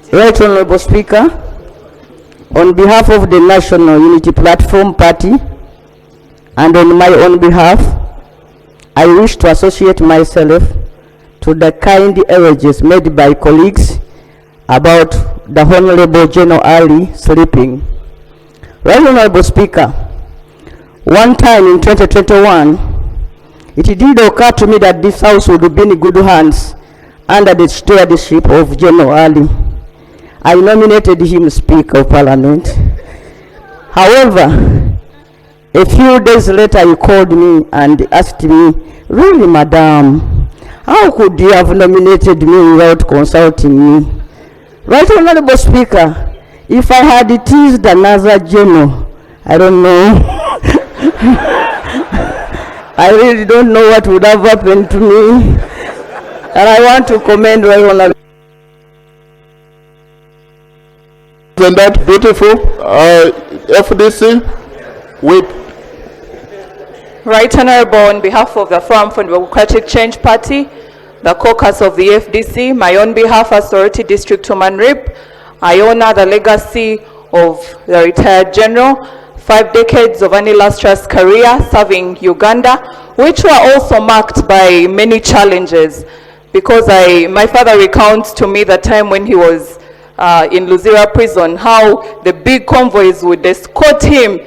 Right Honorable Speaker, on behalf of the National Unity Platform Party and on my own behalf, I wish to associate myself to the kind urges made by colleagues about the Honorable General Ali sleeping. Right Honorable Speaker, one time in 2021, it did occur to me that this House would be in good hands under the stewardship of General Ali. I nominated him Speaker of Parliament. However, a few days later he called me and asked me, really, madam, how could you have nominated me without consulting me? Right Honorable Speaker, if I had teased another general, I don't know. I really don't know what would have happened to me. And I want to commend Right Honorable. Isn't that beautiful? FDC, whip. Right Honorable, on behalf of the Forum for Democratic Change Party, the caucus of the FDC, my own behalf as Sorority District Woman Rep, I honor the legacy of the retired general, 5 decades of an illustrious career serving Uganda, which were also marked by many challenges, because my father recounts to me the time when he was in Luzira prison, how the big convoys would escort him,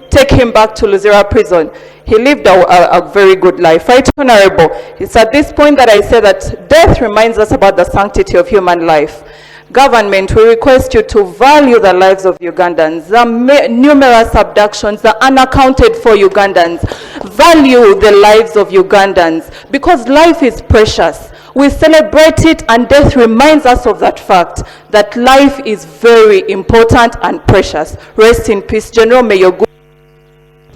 take him back to Luzira prison. He lived a very good life. Right Honorable, it's at this point that I say that death reminds us about the sanctity of human life. Government, we request you to value the lives of Ugandans, the numerous abductions, the unaccounted for Ugandans. Value the lives of Ugandans, because life is precious. We celebrate it, and death reminds us of that fact, that life is very important and precious. Rest in peace, General. May your good...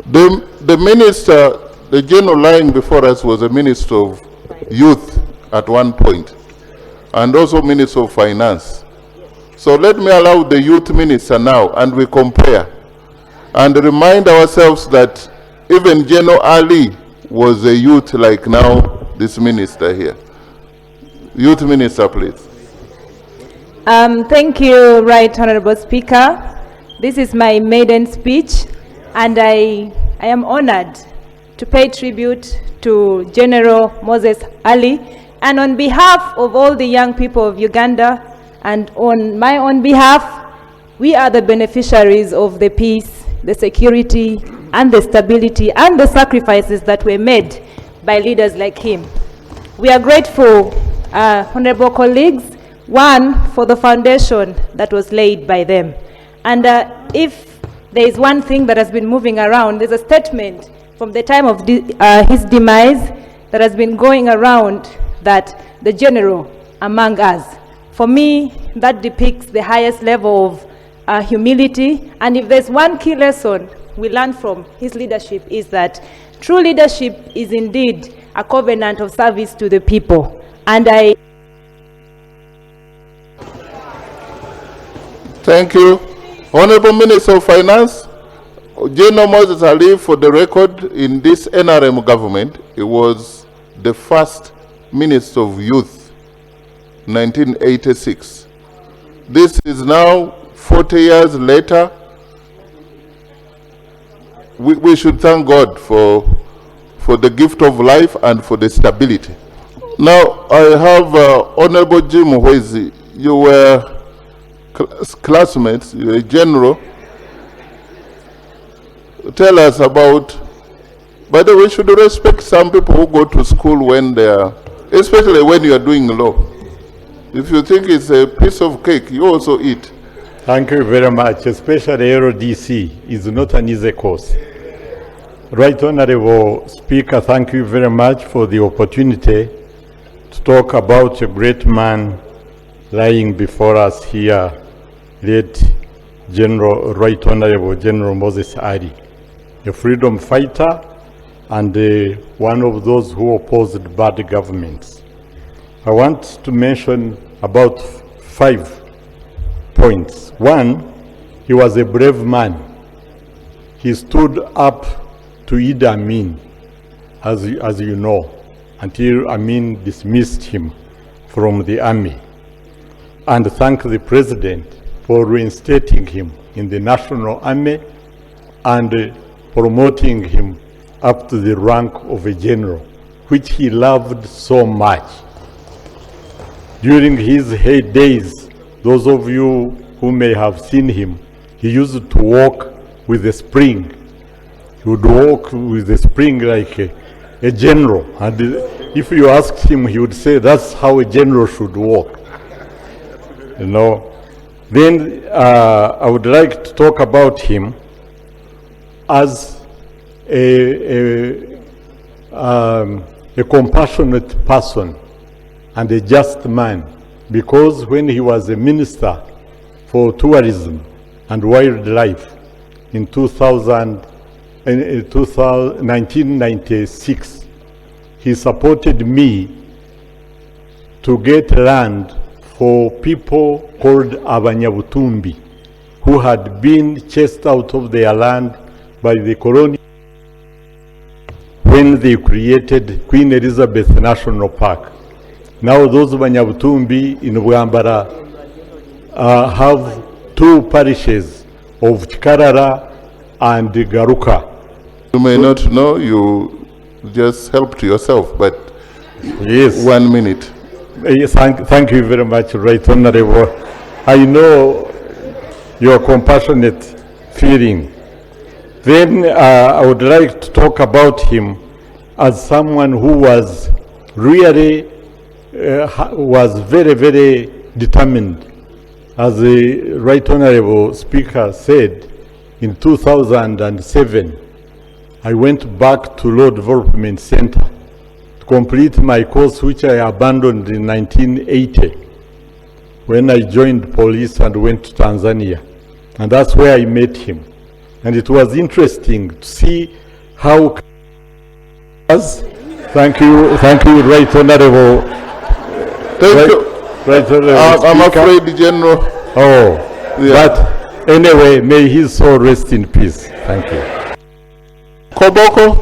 The minister, the general lying before us, was a minister of youth at one point, and also minister of finance. So let me allow the youth minister now, and we compare and remind ourselves that even General Ali was a youth like now this minister here. Youth Minister, please. Thank you, Right Honorable Speaker. This is my maiden speech, and I am honored to pay tribute to General Moses Ali, and on behalf of all the young people of Uganda, and on my own behalf, we are the beneficiaries of the peace, the security, and the stability, and the sacrifices that were made by leaders like him. We are grateful, honorable colleagues, one, for the foundation that was laid by them. And if there is one thing that has been moving around, there's a statement from the time of his demise that has been going around, that the general among us. For me, that depicts the highest level of humility. And if there's one key lesson we learn from his leadership, is that true leadership is indeed a covenant of service to the people. And Thank you. Honorable Minister of Finance, General Moses Ali, for the record, in this NRM government, he was the first Minister of Youth, 1986. This is now 40 years later. We should thank God for the gift of life and for the stability. Now, I have Honorable Jim Mwezi. You were classmates, you were a general. Tell us about, by the way, should respect some people who go to school when they are, especially when you are doing law. If you think it's a piece of cake, you also eat. Thank you very much, especially LDC is not an easy course. Right Honorable Speaker, thank you very much for the opportunity to talk about a great man lying before us here, late General Right Honorable General Moses Ali, a freedom fighter and one of those who opposed bad governments. I want to mention about 5 points. One, he was a brave man. He stood up to Idi Amin, as you know, until Amin dismissed him from the army. and thank the President for reinstating him in the National Army and promoting him up to the rank of a general, which he loved so much. During his heydays, those of you who may have seen him, he used to walk with a spring. He would walk with a spring like a general. And if you asked him, he would say, that's how a general should walk. You know. Then I would like to talk about him as a compassionate person and a just man, because when he was a minister for tourism and wildlife in 1996, he supported me to get land for people called Abanyabutumbi, who had been chased out of their land by the colonial when they created Queen Elizabeth National Park. Now those Banyabutumbi in Bwambara have two parishes of Chikarara and Garuka. You may not know, you just helped yourself, but yes. 1 minute. Yes, thank you very much, Right Honorable. I know your compassionate feeling. Then I would like to talk about him as someone who was really was very, very determined. As the Right Honorable Speaker said, in 2007, I went back to Law Development Center to complete my course, which I abandoned in 1980 when I joined police and went to Tanzania. And that's where I met him. And it was interesting to see how. Thank you, Right Honorable. Thank you. Right Honorable I'm Speaker. afraid, General. Oh, Yeah. but anyway, may his soul rest in peace. Thank you. Koboko,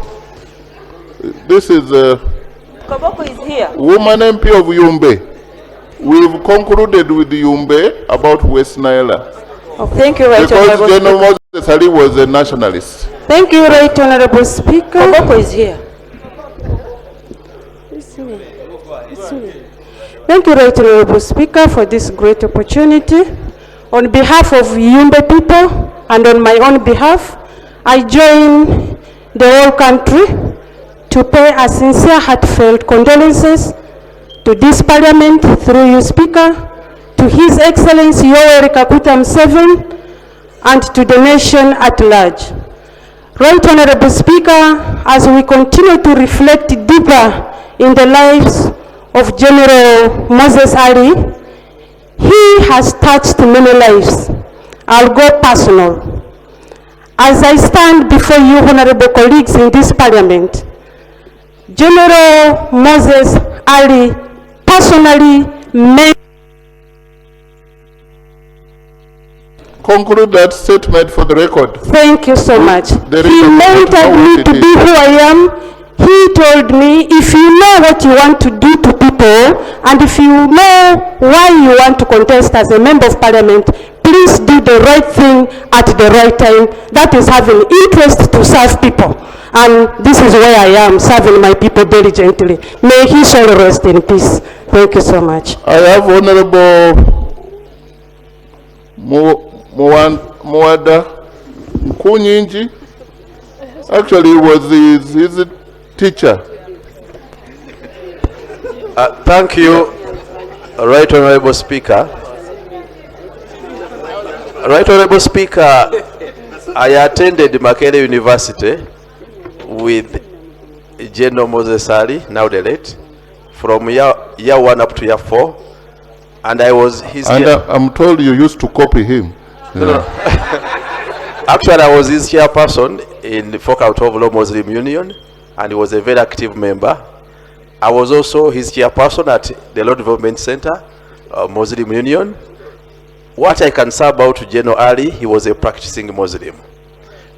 this is Koboko is here. woman MP of Yumbe. We've concluded with Yumbe about West Nile. Oh, thank you, Right Because Honorable General Speaker. Moses Ali was a nationalist. Thank you, Right Honorable Speaker. Koboko is here. Thank you, Right Honorable Speaker, for this great opportunity. On behalf of Yumbe people and on my own behalf, I join the whole country to pay a sincere, heartfelt condolences to this Parliament through you, Speaker, to His Excellency Yoweri Kaguta Museveni, and to the nation at large. Right Honorable Speaker, as we continue to reflect deeper in the lives of General Moses Ali, he has touched many lives. I'll go personal. As I stand before you, honorable colleagues in this Parliament, General Moses Ali personally made. Conclude that statement for the record. Thank you so much. There is He a mentored vote me it to is. be who I am. He told me, if you know what you want to do to people, and if you know why you want to contest as a member of Parliament, please do the right thing at the right time. That is having interest to serve people. And this is where I am, serving my people diligently. May he shall rest in peace. Thank you so much. I have Honorable Mwada Nkunyinji. Actually, he was his teacher. Thank you, Right Honorable Speaker. Right Honorable Speaker, I attended Makerere University with General Moses Ali, now the late, from year 1 up to year 4, and I was his. And I'm told you used to copy him. No. Actually, I was his chairperson in the Folk of Law Muslim Union, and he was a very active member. I was also his chairperson at the Law Development Center, Muslim Union. What I can say about General Ali, he was a practicing Muslim.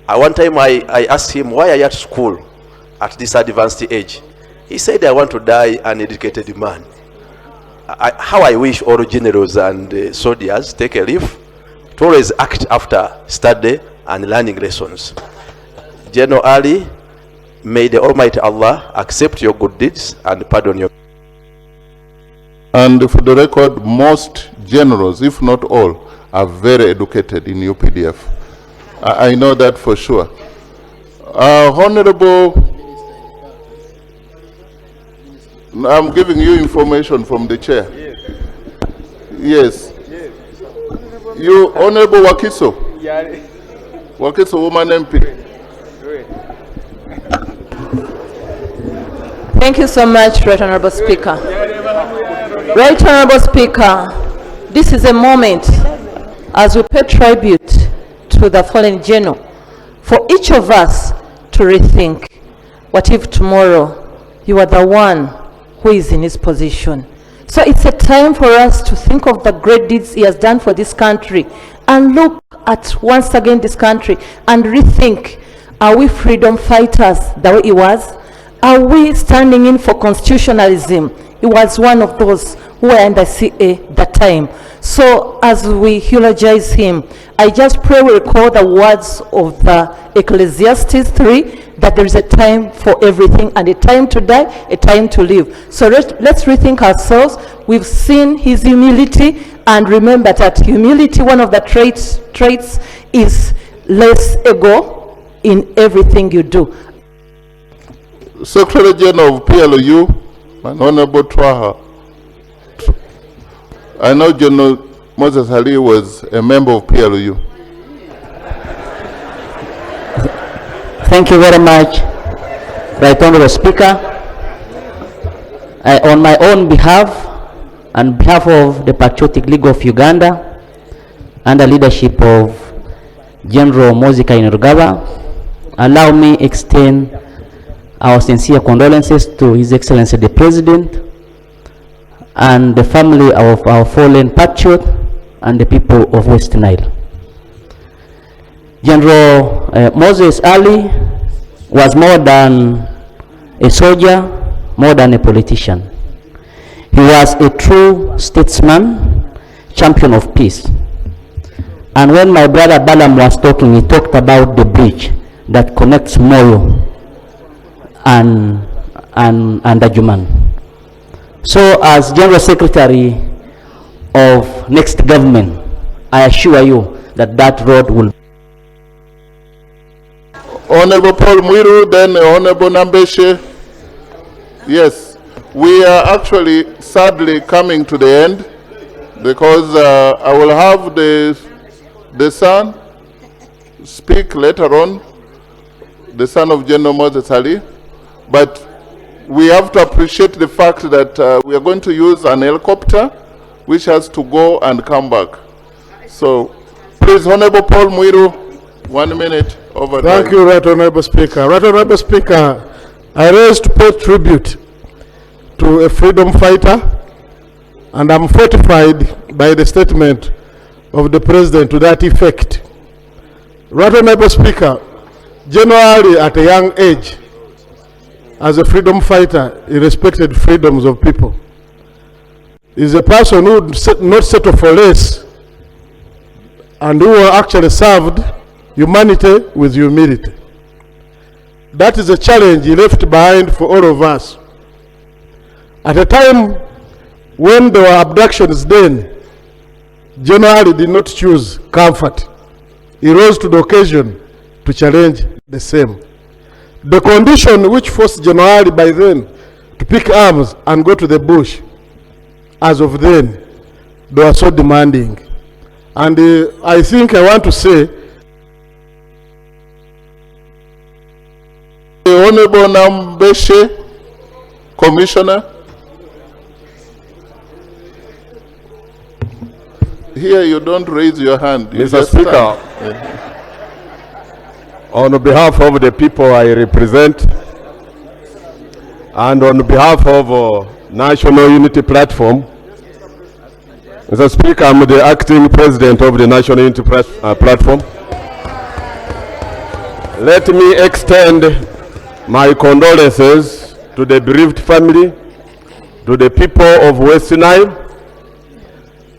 At one time, I asked him, why are you at school at this advanced age? He said, I want to die an educated man. how I wish all generals and soldiers take a leave to always act after study and learning lessons. General Ali, may the Almighty Allah accept your good deeds and pardon your. And for the record, most generals, if not all, are very educated in UPDF. I know that for sure. Honorable, I'm giving you information from the chair. Yes. You, Honorable Wakiso. Wakiso, woman MP. Thank you so much, Right Honorable Speaker. Right Honorable Speaker, this is a moment as we pay tribute to the fallen general for each of us to rethink, what if tomorrow you are the one who is in his position? So it's a time for us to think of the great deeds he has done for this country and look at once again this country and rethink, are we freedom fighters the way he was? Are we standing in for constitutionalism? He was one of those who were under CA that time. So as we eulogize him, I just pray we recall the words of the Ecclesiastes 3, that there is a time for everything, and a time to die, a time to live. So let's rethink ourselves. We've seen his humility, and remember that humility, one of the traits is less ego in everything you do. Secretary General of PLU, Honorable Twaha. I know General Moses Ali was a member of PLU. Thank you very much, Right Honorable Speaker. On my own behalf and behalf of the Patriotic League of Uganda, under leadership of General Moses Kainerugaba, allow me extend our sincere condolences to His Excellency the President and the family of our fallen patriot and the people of West Nile. General Moses Ali was more than a soldier, more than a politician. He was a true statesman, champion of peace. And when my brother Balam was talking, he talked about the bridge that connects Moyo and Ajuman. So as General Secretary of next government, I assure you that that road will. Honorable Paul Mwiru, then Honorable Nambooze. Yes, we are actually sadly coming to the end because I will have the son speak later on, the son of General Moses Ali, but we have to appreciate the fact that we are going to use an helicopter which has to go and come back. So, please, Honorable Paul Mwiru, 1 minute over. Thank you, Right Honorable Speaker. Right Honorable Speaker, I rise to pay tribute to a freedom fighter, and I'm fortified by the statement of the President to that effect. Right Honorable Speaker, generally at a young age, as a freedom fighter, he respected freedoms of people. He's a person who would not settle for less and who actually served humanity with humility. That is a challenge he left behind for all of us. At a time when there were abductions then, generally did not choose comfort. He rose to the occasion to challenge the same. The condition which forced General by then to pick arms and go to the bush, as of then, they were so demanding. And I think I want to say, the Honorable Nambooze, Commissioner. Here you don't raise your hand. You Mr. Speaker, on behalf of the people I represent and on behalf of National Unity Platform, Mr. Speaker, I'm the acting president of the National Unity Platform. Let me extend my condolences to the bereaved family to the people of West Nile.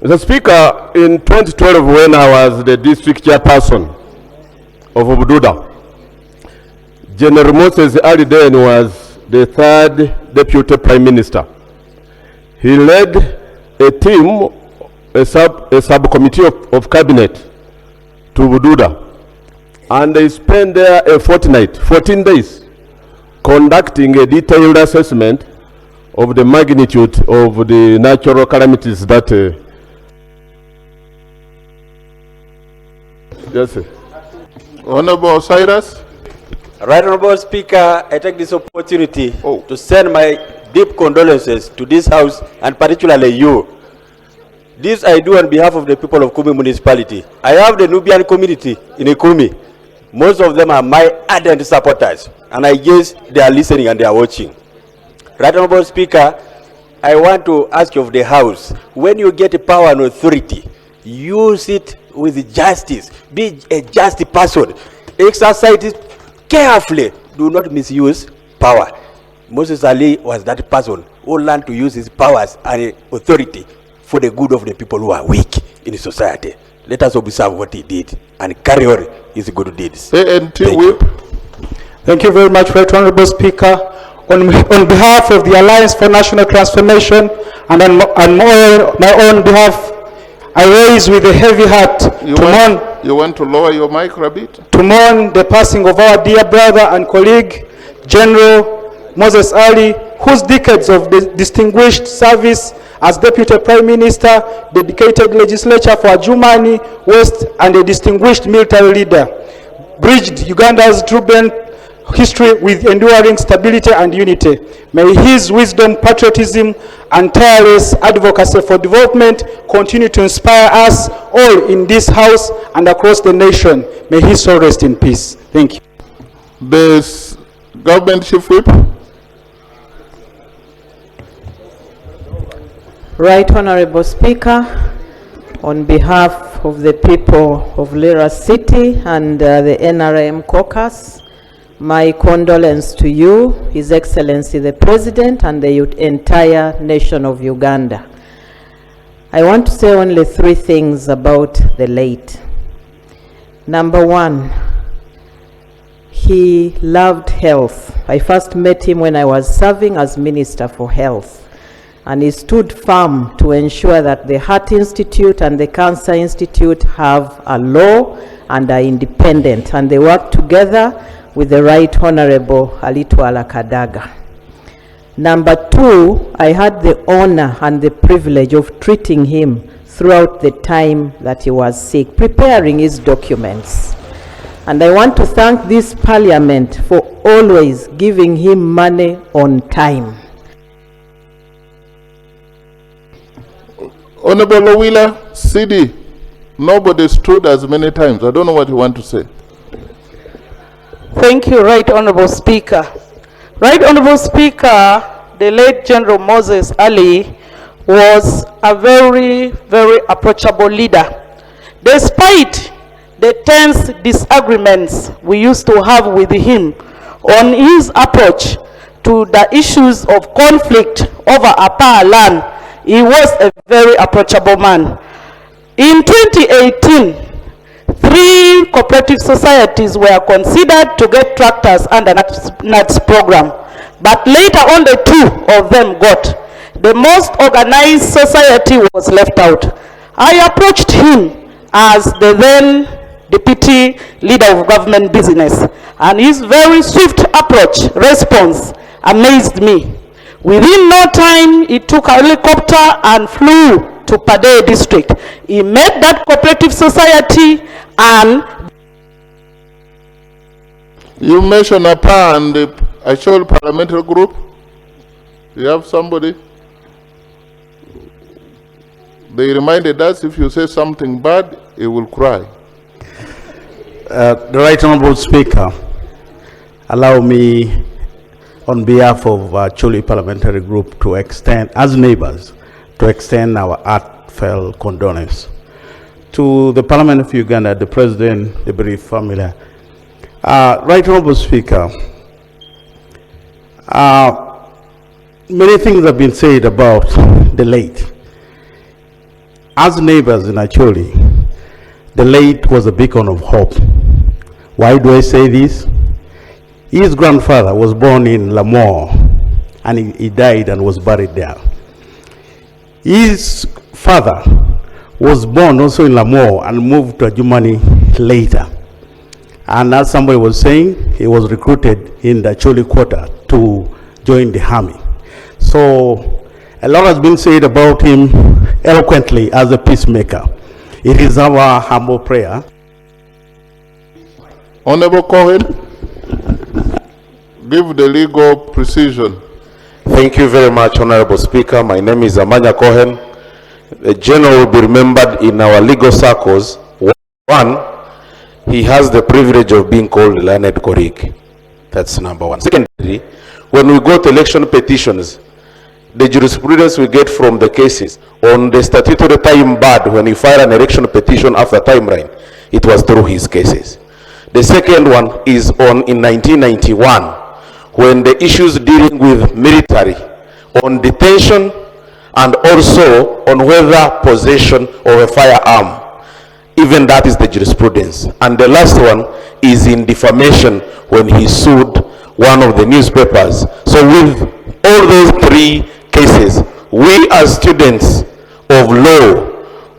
Mr. Speaker, in 2012, when I was the district chairperson of Bududa, General Moses Ali then was the third deputy prime minister. He led a team, a subcommittee of cabinet to Bududa, and they spent there a fortnight, 14 days, conducting a detailed assessment of the magnitude of the natural calamities that yes, sir. Honorable Cyrus. Right Honorable Speaker, I take this opportunity to send my deep condolences to this House and particularly you. This I do on behalf of the people of Kumi municipality. I have the Nubian community in Kumi. Most of them are my ardent supporters, and I guess they are listening and they are watching. Right Honorable Speaker, I want to ask you of the House, when you get power and authority, use it with justice. Be a just person. Exercise it carefully. Do not misuse power. Moses Ali was that person who learned to use his powers and authority for the good of the people who are weak in society. Let us observe what he did and carry on his good deeds. ANT Whip. Thank you very much, Right Honorable Speaker. On behalf of the Alliance for National Transformation and on my own behalf, I raise with a heavy heart You want to lower your mic a bit? To mourn the passing of our dear brother and colleague, General Moses Ali, whose decades of distinguished service as Deputy Prime Minister, dedicated legislature for Adjumani West, and a distinguished military leader, bridged Uganda's turbulent history with enduring stability and unity. May his wisdom, patriotism, and tireless advocacy for development continue to inspire us all in this House and across the nation. May his soul rest in peace. Thank you. The government chief whip. Right Honorable Speaker, on behalf of the people of Lira City and the NRM caucus, my condolence to you, His Excellency the President, and the entire nation of Uganda. I want to say only 3 things about the late. Number 1, he loved health. I first met him when I was serving as Minister for Health, and he stood firm to ensure that the Heart Institute and the Cancer Institute have a law and are independent, and they work together with the Right Honorable Alitwala Kadaga. Number 2, I had the honor and the privilege of treating him throughout the time that he was sick, preparing his documents. And I want to thank this Parliament for always giving him money on time. Honorable Lowila, CD, nobody stood as many times. I don't know what you want to say. Thank you, Right Honorable Speaker. Right Honorable Speaker, the late General Moses Ali was a very, very approachable leader. Despite the tense disagreements we used to have with him on his approach to the issues of conflict over Apa land, he was a very approachable man. In 2018, 3 cooperative societies were considered to get tractors under NATS program, but later only 2 of them got. The most organized society was left out. I approached him as the then deputy leader of government business, and his very swift response amazed me. Within no time, he took a helicopter and flew to Padea district. He met that cooperative society and... You mentioned APA and the actual parliamentary group. You have somebody? They reminded us if you say something bad, he will cry. The Right Honorable Speaker, allow me on behalf of Chuli Parliamentary Group to extend, as neighbors, to extend our heartfelt condolence to the Parliament of Uganda, the President, the bereaved family. Right Honorable Speaker, Many things have been said about the late. As neighbors in Acholi, the late was a beacon of hope. Why do I say this? His grandfather was born in Lamore, and he died and was buried there. His father was born also in Lamore and moved to Germany later. And as somebody was saying, he was recruited in the Acholi quarter to join the army. So a lot has been said about him eloquently as a peacemaker. It is our humble prayer. Honorable Cohen, give the legal precision. Thank you very much, Honorable Speaker. My name is Amanya Cohen. The general will be remembered in our legal circles. One, he has the privilege of being called Learned Korik. That's number one. Secondly, when we go to election petitions, the jurisprudence we get from the cases on the statutory time barred when you file an election petition after timeline, it was through his cases. The second one is in 1991, when the issues dealing with military, on detention, and also on whether possession of a firearm, even that is the jurisprudence. And the last one is in defamation, when he sued one of the newspapers. So with all those three cases, we as students of law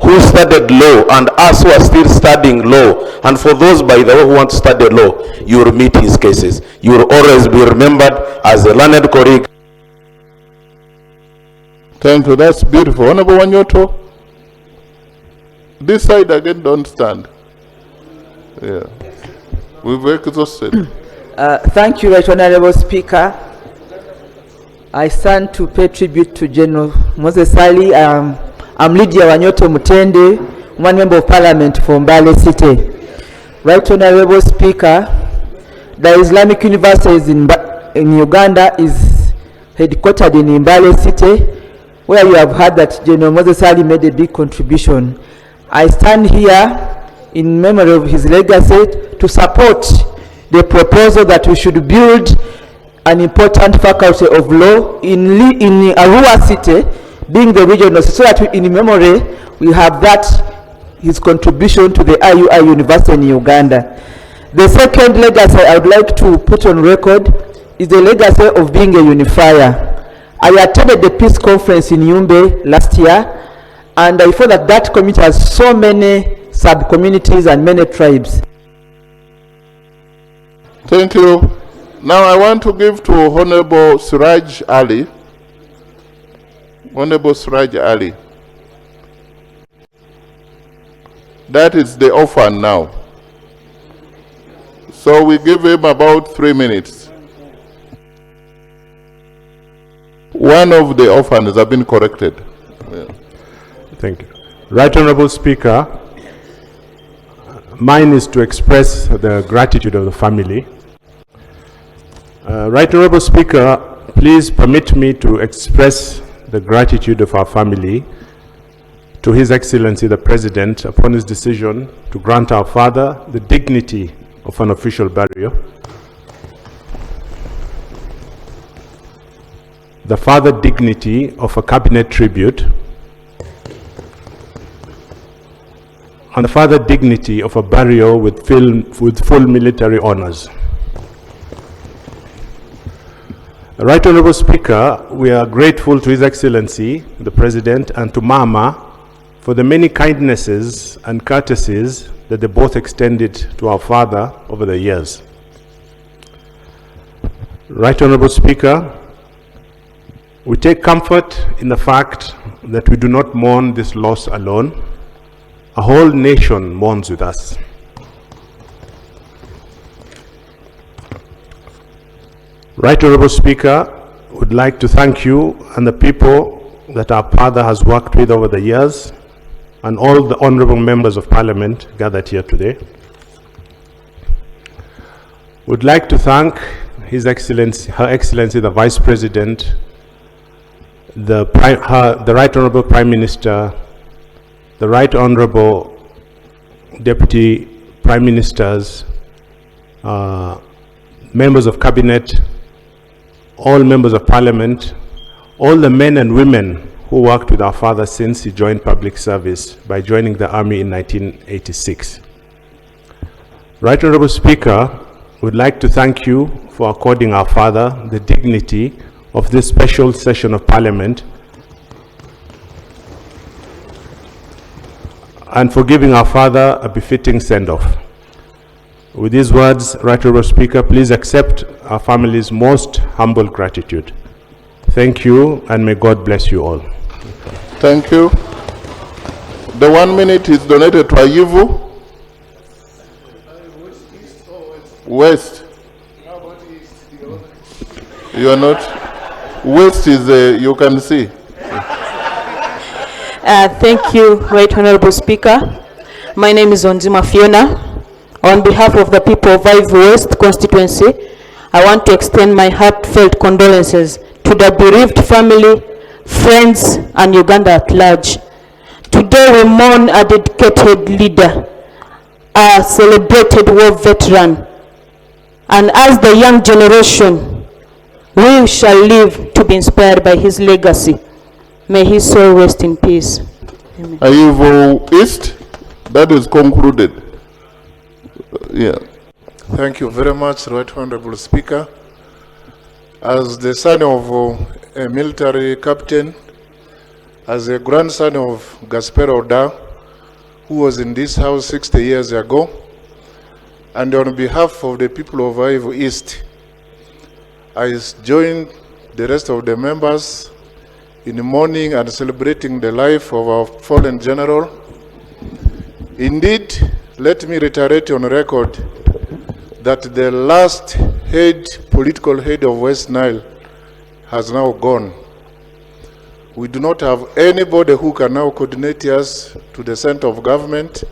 who studied law and us who are still studying law, and for those by the way who want to study law, you will meet his cases. You will always be remembered as a learned colleague. Thank you, that's beautiful. Honorable Wanyoto, this side again, don't stand. Yeah, we've exhausted. Thank you, Right Honorable Speaker. I stand to pay tribute to General Moses Ali. I'm Lydia Wanyoto Mutende, one member of Parliament for Mbale City. Right Honorable Speaker, the Islamic University in Uganda is headquartered in Mbale City, where you have heard that General Moses Ali made a big contribution. I stand here in memory of his legacy to support the proposal that we should build an important faculty of law in Arua City, being the regional, so that in memory we have that, his contribution to the IUI University in Uganda. The second legacy I would like to put on record is the legacy of being a unifier. I attended the peace conference in Yumbe last year, and I feel that that community has so many sub-communities and many tribes. Thank you. Now I want to give to Honorable Siraj Ali. Honorable Siraj Ali. That is the orphan now. So we give him about 3 minutes. One of the orphans have been corrected. Yeah. Thank you. Right Honorable Speaker, mine is to express the gratitude of the family. Right Honorable Speaker, please permit me to express the gratitude of our family to His Excellency the President upon his decision to grant our father the dignity of an official burial. The father dignity of a cabinet tribute, and the father dignity of a burial with full military honors. Right Honorable Speaker, we are grateful to His Excellency, the President, and to Mama for the many kindnesses and courtesies that they both extended to our father over the years. Right Honorable Speaker, we take comfort in the fact that we do not mourn this loss alone. A whole nation mourns with us. Right Honorable Speaker, would like to thank you and the people that our father has worked with over the years, and all the honorable members of Parliament gathered here today. Would like to thank His Excellency, Her Excellency the Vice President, the Right Honorable Prime Minister, the Right Honorable Deputy Prime Ministers, members of Cabinet, all members of Parliament, all the men and women who worked with our father since he joined public service by joining the army in 1986. Right Honorable Speaker, would like to thank you for according our father the dignity of this special session of Parliament and for giving our father a befitting send-off. With these words, Right Honorable Speaker, please accept our family's most humble gratitude. Thank you, and may God bless you all. Thank you. The 1 minute is donated to Ayivu. West. You are not. West is, you can see. Thank you, Right Honorable Speaker. My name is Onzima Fiona. On behalf of the people of Ivory West constituency, I want to extend my heartfelt condolences to the bereaved family, friends, and Uganda at large. Today we mourn a dedicated leader, a celebrated war veteran, and as the young generation, we shall live to be inspired by his legacy. May his soul rest in peace. Amen. Ayivu East, that is concluded. Yeah. Thank you very much, Right Honorable Speaker. As the son of a military captain, as a grandson of Gaspero Oda, who was in this house 60 years ago, and on behalf of the people of Ivory East, I join the rest of the members in mourning and celebrating the life of our fallen general. Indeed, let me reiterate on record that the last political head of West Nile has now gone. We do not have anybody who can now coordinate us to the center of government.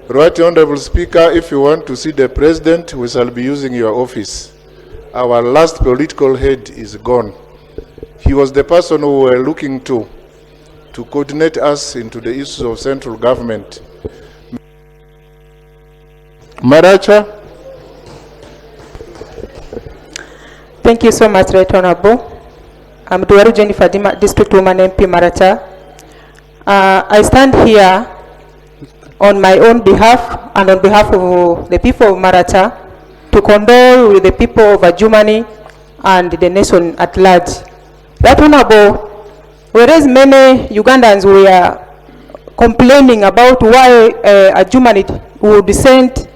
Right Honorable Speaker, if you want to see the president, we shall be using your office. Our last political head is gone. He was the person who we were looking to coordinate us into the issues of central government. Maracha. Thank you so much, Right Honorable. I'm Duwaru Jennifer, District Woman MP Maracha. I stand here on my own behalf and on behalf of the people of Maracha to condole with the people of Adjumani and the nation at large. Right Honorable, whereas many Ugandans were complaining about why Adjumani would send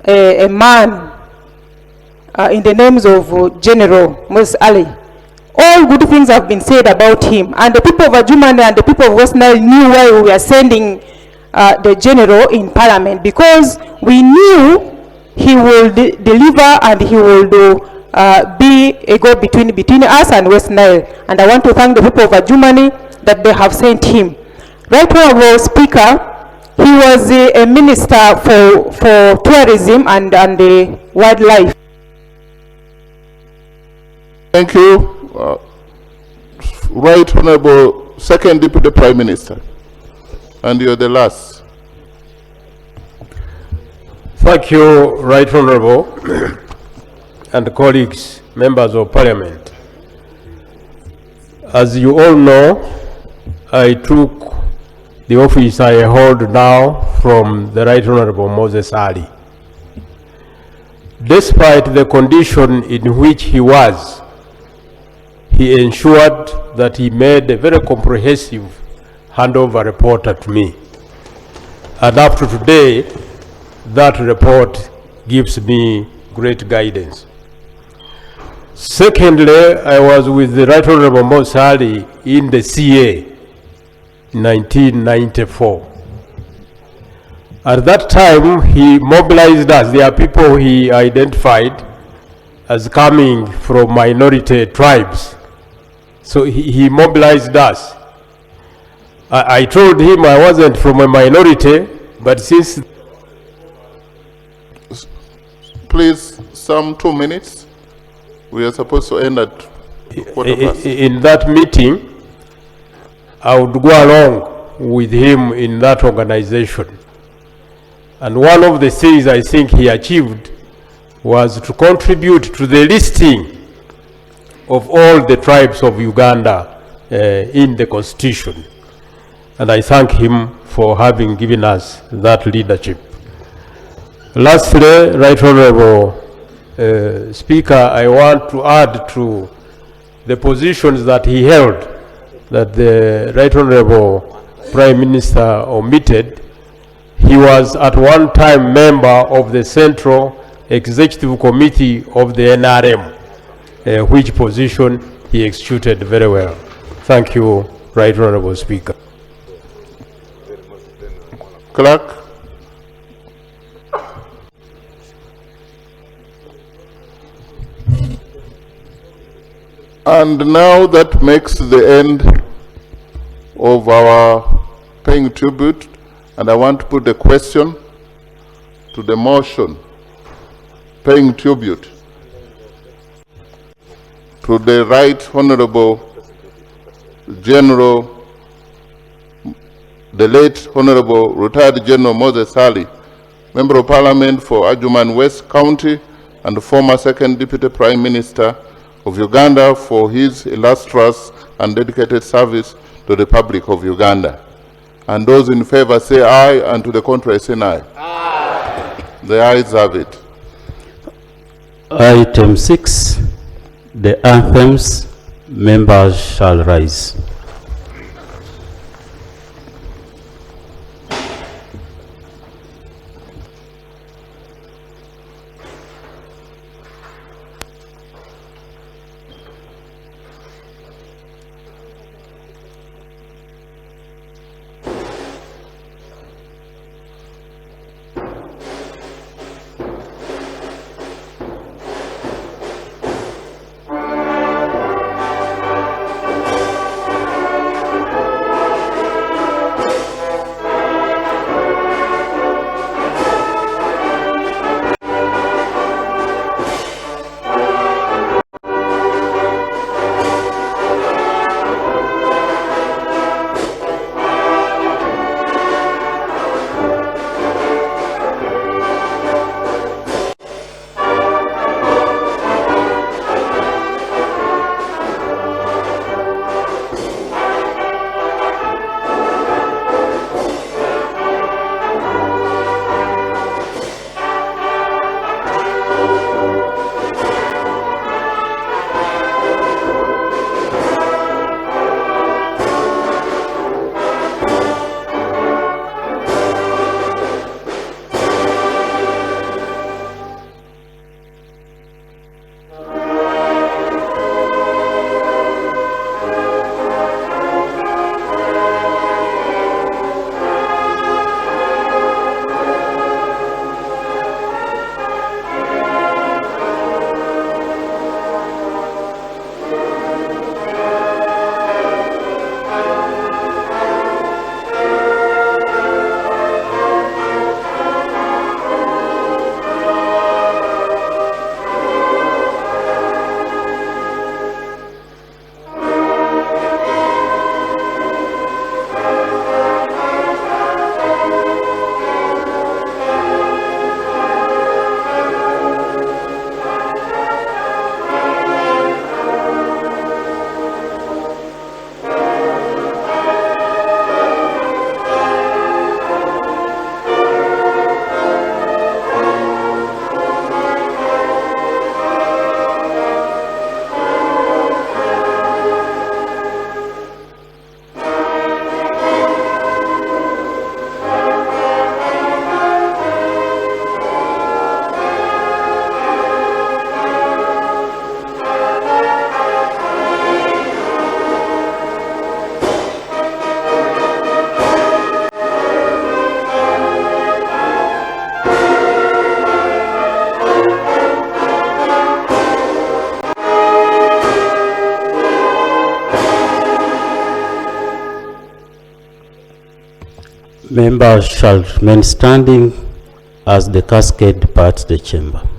a man in the names of General Moses Ali. All good things have been said about him, and the people of Adjumani and the people of West Nile knew why we were sending the general in Parliament, because we knew he will deliver and he will be a go-between between us and West Nile. And I want to thank the people of Adjumani that they have sent him. Right Honorable Speaker, he was a minister for tourism and wildlife. Thank you. Right Honorable Second Deputy Prime Minister. And you're the last. Thank you, Right Honorable, and colleagues, members of Parliament. As you all know, I took the office I hold now from the Right Honorable Moses Ali. Despite the condition in which he was, he ensured that he made a very comprehensive handover report to me. And up to today, that report gives me great guidance. Secondly, I was with the Right Honorable Moses Ali in the CA in 1994. At that time, he mobilized us. There are people he identified as coming from minority tribes. So he mobilized us. I told him I wasn't from a minority, but since... Please, some 2 minutes. We are supposed to end at 1:15. In that meeting, I would go along with him in that organization. And one of the things I think he achieved was to contribute to the listing of all the tribes of Uganda in the Constitution. And I thank him for having given us that leadership. Lastly, Right Honorable Speaker, I want to add to the positions that he held that the Right Honorable Prime Minister omitted. He was at one time member of the Central Executive Committee of the NRM, which position he executed very well. Thank you, Right Honorable Speaker. Clerk. And now that makes the end of our paying tribute, and I want to put the question to the motion, paying tribute to the Right Honorable General, the late Honorable Retired General Moses Ali, Member of Parliament for Adjuman West County and former Second Deputy Prime Minister of Uganda, for his illustrious and dedicated service to the Republic of Uganda. And those in favor say aye, and to the contrary say nay. Aye. The ayes have it. Item 6, the anthems. Members shall rise. Members shall remain standing as the cascade departs the chamber.